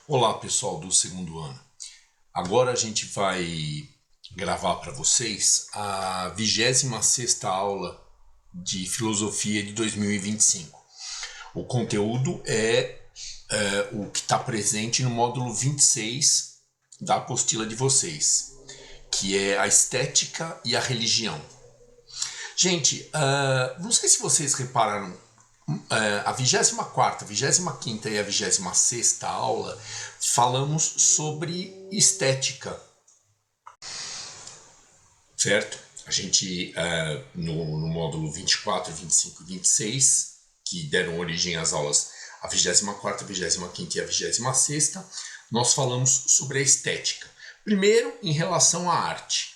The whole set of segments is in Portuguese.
Olá, pessoal do segundo ano. Agora a gente vai gravar para vocês a 26ª aula de filosofia de 2025. O conteúdo é o que está presente no módulo 26 da apostila de vocês, que é a estética e a religião. Gente, não sei se vocês repararam, a 24ª, 25ª e a 26ª aula falamos sobre estética, certo? A gente, no módulo 24, 25 e 26, que deram origem às aulas a 24ª, 25ª e a 26ª, nós falamos sobre a estética. Primeiro, em relação à arte,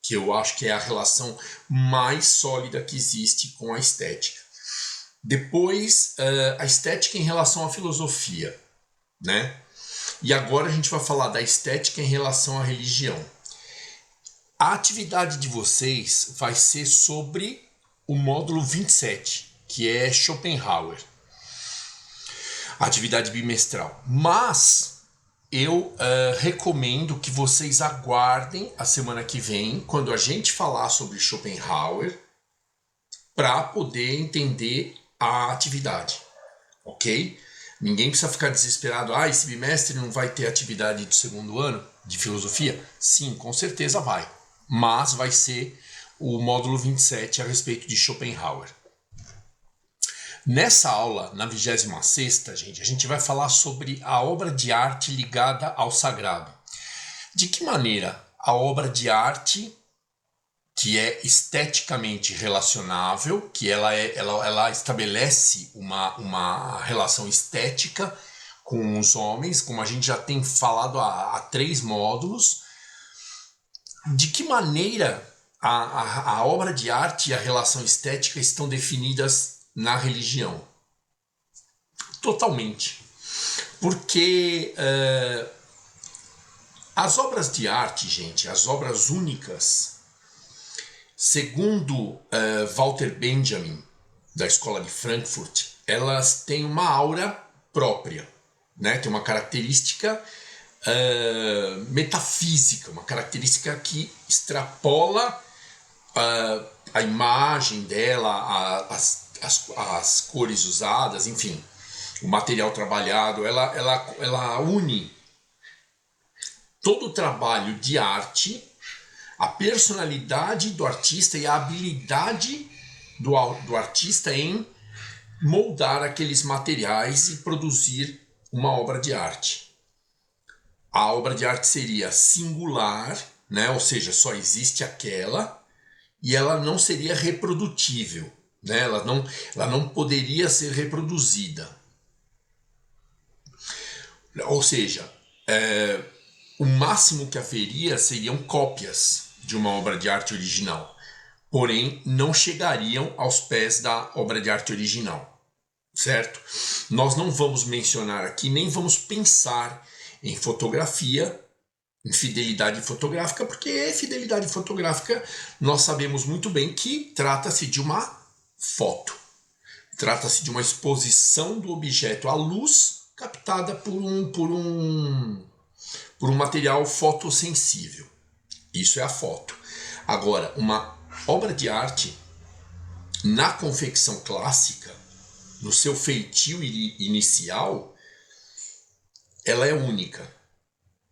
que eu acho que é a relação mais sólida que existe com a estética. Depois, a estética em relação à filosofia, né? E agora a gente vai falar da estética em relação à religião. A atividade de vocês vai ser sobre o módulo 27, que é Schopenhauer. Atividade bimestral. Mas eu recomendo que vocês aguardem a semana que vem, quando a gente falar sobre Schopenhauer, para poder entender a atividade, ok? Ninguém precisa ficar desesperado. Esse bimestre não vai ter atividade do segundo ano de filosofia? Sim, com certeza vai. Mas vai ser o módulo 27 a respeito de Schopenhauer. Nessa aula, na 26ª, gente, a gente vai falar sobre a obra de arte ligada ao sagrado. De que maneira a obra de arte, que é esteticamente relacionável, que ela estabelece uma relação estética com os homens, como a gente já tem falado há 3 módulos, de que maneira a obra de arte e a relação estética estão definidas na religião? Totalmente. Porque as obras de arte, gente, as obras únicas, segundo Walter Benjamin, da Escola de Frankfurt, elas têm uma aura própria, né? Tem uma característica metafísica, uma característica que extrapola a imagem dela, as cores usadas, enfim, o material trabalhado. Ela une todo o trabalho de arte, a personalidade do artista e a habilidade do artista em moldar aqueles materiais e produzir uma obra de arte. A obra de arte seria singular, né? Ou seja, só existe aquela, e ela não seria reprodutível, né? Ela não poderia ser reproduzida. Ou seja, o máximo que haveria seriam cópias de uma obra de arte original, porém não chegariam aos pés da obra de arte original, certo? Nós não vamos mencionar aqui, nem vamos pensar em fotografia, em fidelidade fotográfica, porque fidelidade fotográfica nós sabemos muito bem que trata-se de uma foto, trata-se de uma exposição do objeto à luz captada por um material fotossensível. Isso é a foto. Agora, uma obra de arte, na confecção clássica, no seu feitio inicial, ela é única.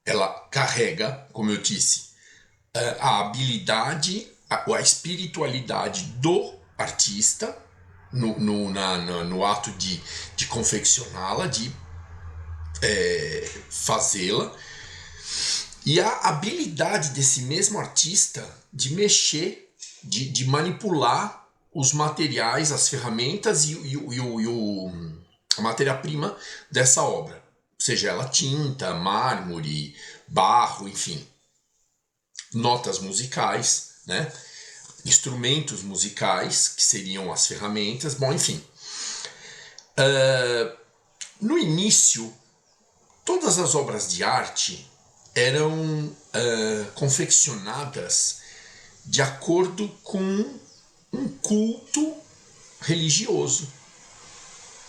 Ela carrega, como eu disse, a habilidade, a espiritualidade do artista no ato de confeccioná-la, de fazê-la, e a habilidade desse mesmo artista de mexer, de manipular os materiais, as ferramentas e a matéria-prima dessa obra. Seja ela tinta, mármore, barro, enfim. Notas musicais, né? Instrumentos musicais, que seriam as ferramentas, bom, enfim. No início, todas as obras de arte eram confeccionadas de acordo com um culto religioso,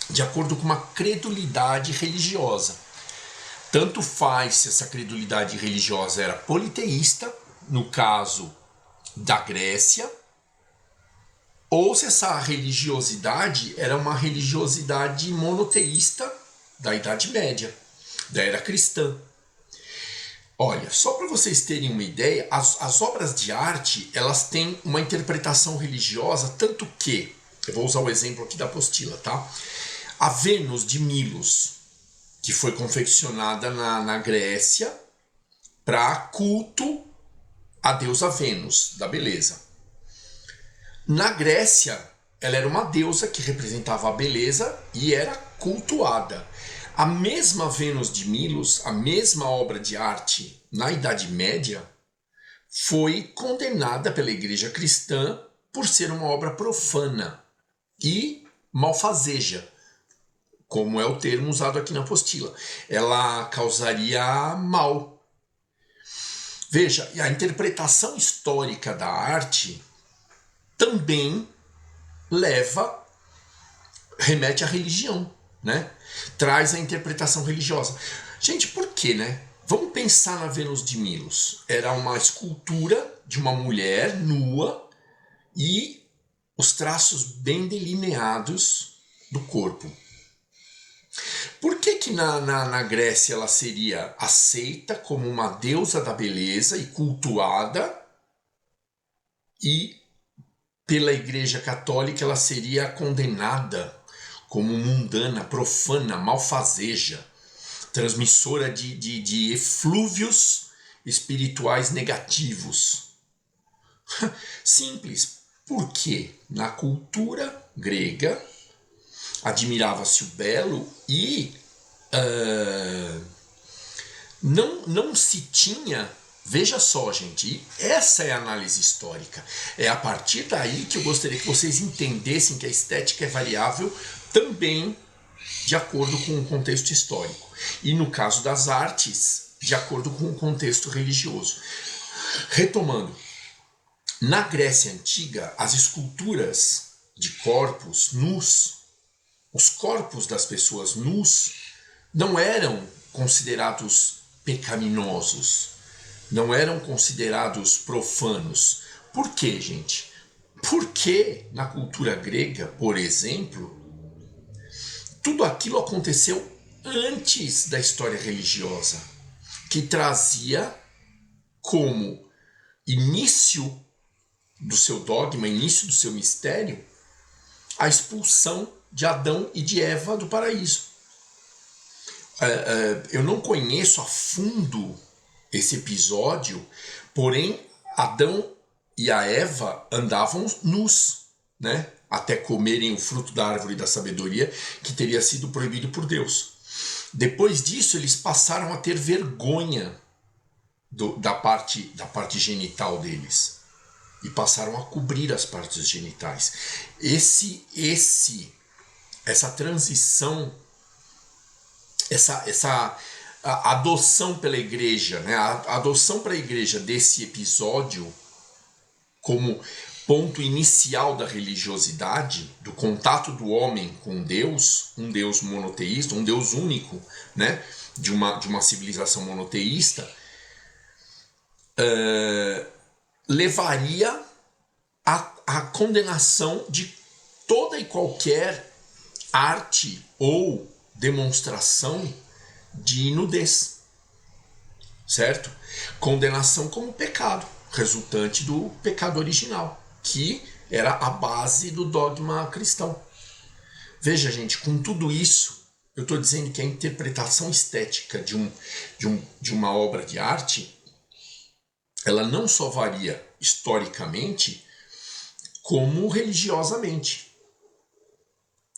de acordo com uma credulidade religiosa. Tanto faz se essa credulidade religiosa era politeísta, no caso da Grécia, ou se essa religiosidade era uma religiosidade monoteísta da Idade Média, da era cristã. Olha, só para vocês terem uma ideia, as obras de arte, elas têm uma interpretação religiosa, tanto que, eu vou usar o exemplo aqui da apostila, tá? A Vênus de Milos, que foi confeccionada na Grécia para culto à deusa Vênus, da beleza. Na Grécia, ela era uma deusa que representava a beleza e era cultuada. A mesma Vênus de Milos, a mesma obra de arte na Idade Média, foi condenada pela Igreja Cristã por ser uma obra profana e malfazeja, como é o termo usado aqui na apostila. Ela causaria mal. Veja, a interpretação histórica da arte também remete à religião, né? Traz a interpretação religiosa. Gente, por quê, né? Vamos pensar na Vênus de Milos. Era uma escultura de uma mulher nua e os traços bem delineados do corpo. Por que na Grécia ela seria aceita como uma deusa da beleza e cultuada, e pela Igreja Católica ela seria condenada como mundana, profana, malfazeja, transmissora de eflúvios espirituais negativos? Simples, porque na cultura grega admirava-se o belo e não se tinha. Veja só, gente, essa é a análise histórica. É a partir daí que eu gostaria que vocês entendessem que a estética é variável também de acordo com o contexto histórico. E no caso das artes, de acordo com o contexto religioso. Retomando, na Grécia Antiga, as esculturas de corpos nus, os corpos das pessoas nus, não eram considerados pecaminosos, não eram considerados profanos. Por quê, gente? Porque na cultura grega, por exemplo, tudo aquilo aconteceu antes da história religiosa, que trazia como início do seu dogma, início do seu mistério, a expulsão de Adão e de Eva do paraíso. Eu não conheço a fundo esse episódio, porém Adão e a Eva andavam nus, né? Até comerem o fruto da árvore da sabedoria, que teria sido proibido por Deus. Depois disso, eles passaram a ter vergonha da parte genital deles e passaram a cobrir as partes genitais. Essa transição, a adoção pela igreja, né? A adoção para a igreja desse episódio como ponto inicial da religiosidade, do contato do homem com Deus, um Deus monoteísta, um Deus único, né? de uma civilização monoteísta, levaria à condenação de toda e qualquer arte ou demonstração de nudez, certo? Condenação como pecado, resultante do pecado original, que era a base do dogma cristão. Veja, gente, com tudo isso, eu estou dizendo que a interpretação estética de uma obra de arte, ela não só varia historicamente, como religiosamente.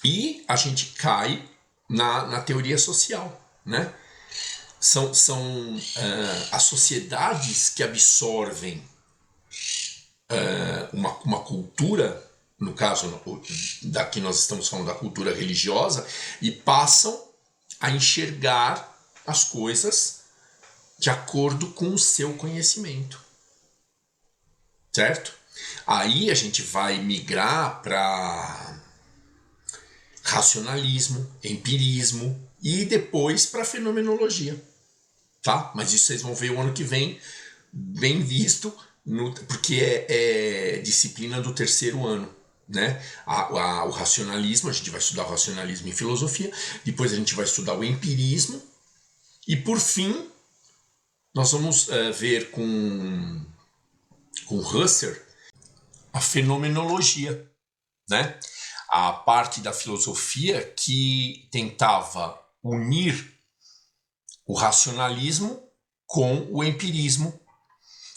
E a gente cai na teoria social, né? São as sociedades que absorvem uma cultura, no caso daqui nós estamos falando da cultura religiosa, e passam a enxergar as coisas de acordo com o seu conhecimento, certo? Aí a gente vai migrar para racionalismo, empirismo e depois para fenomenologia. tá? Mas isso vocês vão ver o ano que vem, bem visto, porque é disciplina do terceiro ano, né? O racionalismo, a gente vai estudar o racionalismo em filosofia, depois a gente vai estudar o empirismo, e por fim, nós vamos ver com Husserl a fenomenologia, né? A parte da filosofia que tentava unir o racionalismo com o empirismo,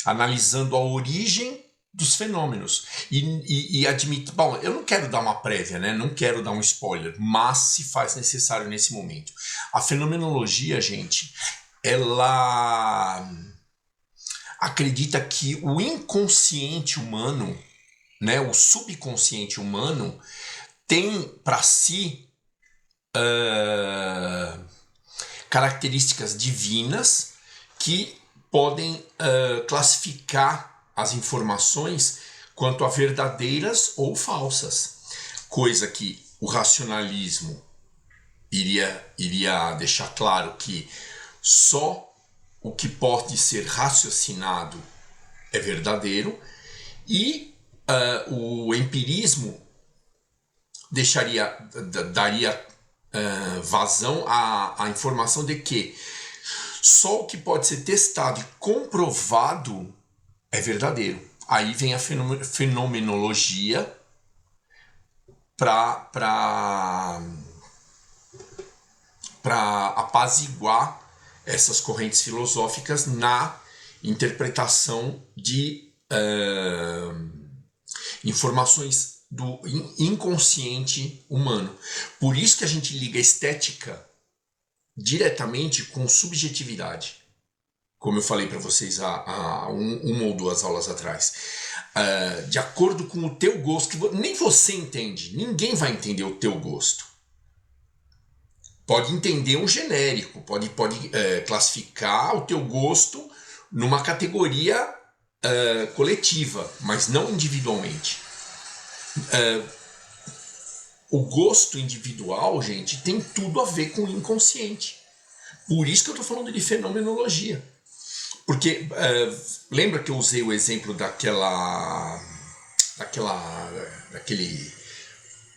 analisando a origem dos fenômenos. E admito... Bom, eu não quero dar uma prévia, né? Não quero dar um spoiler, mas se faz necessário nesse momento. A fenomenologia, gente, ela acredita que o inconsciente humano, né, o subconsciente humano, tem para si características divinas que podem classificar as informações quanto a verdadeiras ou falsas, coisa que o racionalismo iria deixar claro que só o que pode ser raciocinado é verdadeiro, e o empirismo daria vazão à informação de que só o que pode ser testado e comprovado é verdadeiro. Aí vem a fenomenologia para apaziguar essas correntes filosóficas na interpretação de informações do inconsciente humano. Por isso que a gente liga estética diretamente com subjetividade, como eu falei para vocês há uma ou duas aulas atrás. De acordo com o teu gosto, que nem você entende, ninguém vai entender o teu gosto. Pode entender um genérico, pode classificar o teu gosto numa categoria coletiva, mas não individualmente. O gosto individual, gente, tem tudo a ver com o inconsciente. Por isso que eu estou falando de fenomenologia. Porque lembra que eu usei o exemplo daquele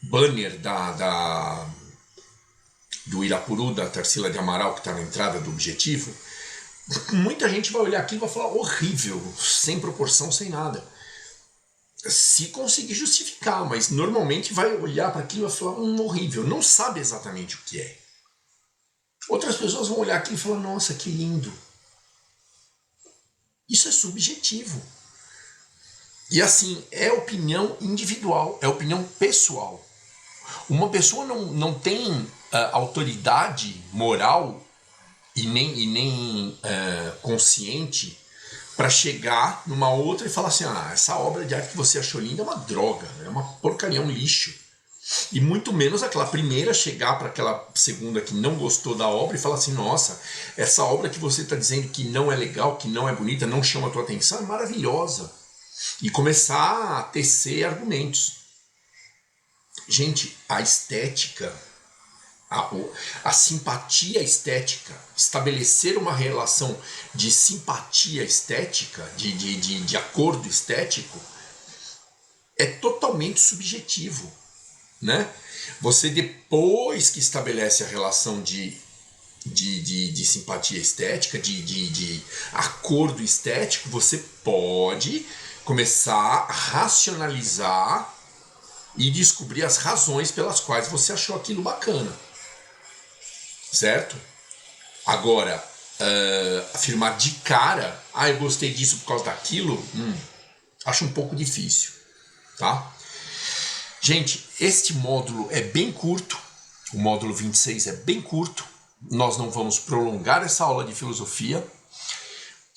banner do Irapuru, da Tarsila de Amaral, que está na entrada do Objetivo? Muita gente vai olhar aqui e vai falar horrível, sem proporção, sem nada. Se conseguir justificar, mas normalmente vai olhar para aquilo e vai falar horrível, não sabe exatamente o que é. Outras pessoas vão olhar aqui e falar, nossa, que lindo. Isso é subjetivo. E assim, é opinião individual, é opinião pessoal. Uma pessoa não tem autoridade moral e nem consciente para chegar numa outra e falar assim, essa obra de arte que você achou linda é uma droga, é uma porcaria, é um lixo. E muito menos aquela primeira chegar para aquela segunda que não gostou da obra e falar assim, nossa, essa obra que você está dizendo que não é legal, que não é bonita, não chama a tua atenção, é maravilhosa. E começar a tecer argumentos. Gente, a estética, a simpatia estética, estabelecer uma relação de simpatia estética, de acordo estético, é totalmente subjetivo, né? Você, depois que estabelece a relação de simpatia estética, de acordo estético, você pode começar a racionalizar e descobrir as razões pelas quais você achou aquilo bacana. Certo? Agora, afirmar de cara, eu gostei disso por causa daquilo, acho um pouco difícil, tá? Gente, este módulo é bem curto, o módulo 26 é bem curto, nós não vamos prolongar essa aula de filosofia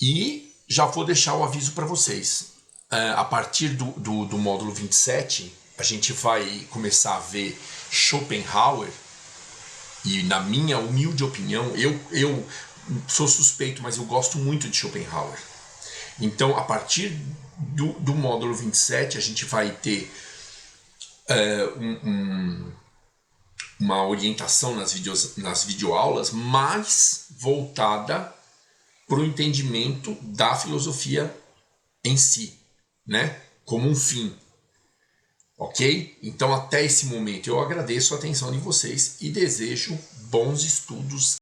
e já vou deixar o aviso para vocês. A partir do módulo 27, a gente vai começar a ver Schopenhauer. E na minha humilde opinião, eu sou suspeito, mas eu gosto muito de Schopenhauer. Então, a partir do módulo 27, a gente vai ter uma orientação nas videoaulas mais voltada para o entendimento da filosofia em si, né? Como um fim. Ok? Então, até esse momento, eu agradeço a atenção de vocês e desejo bons estudos.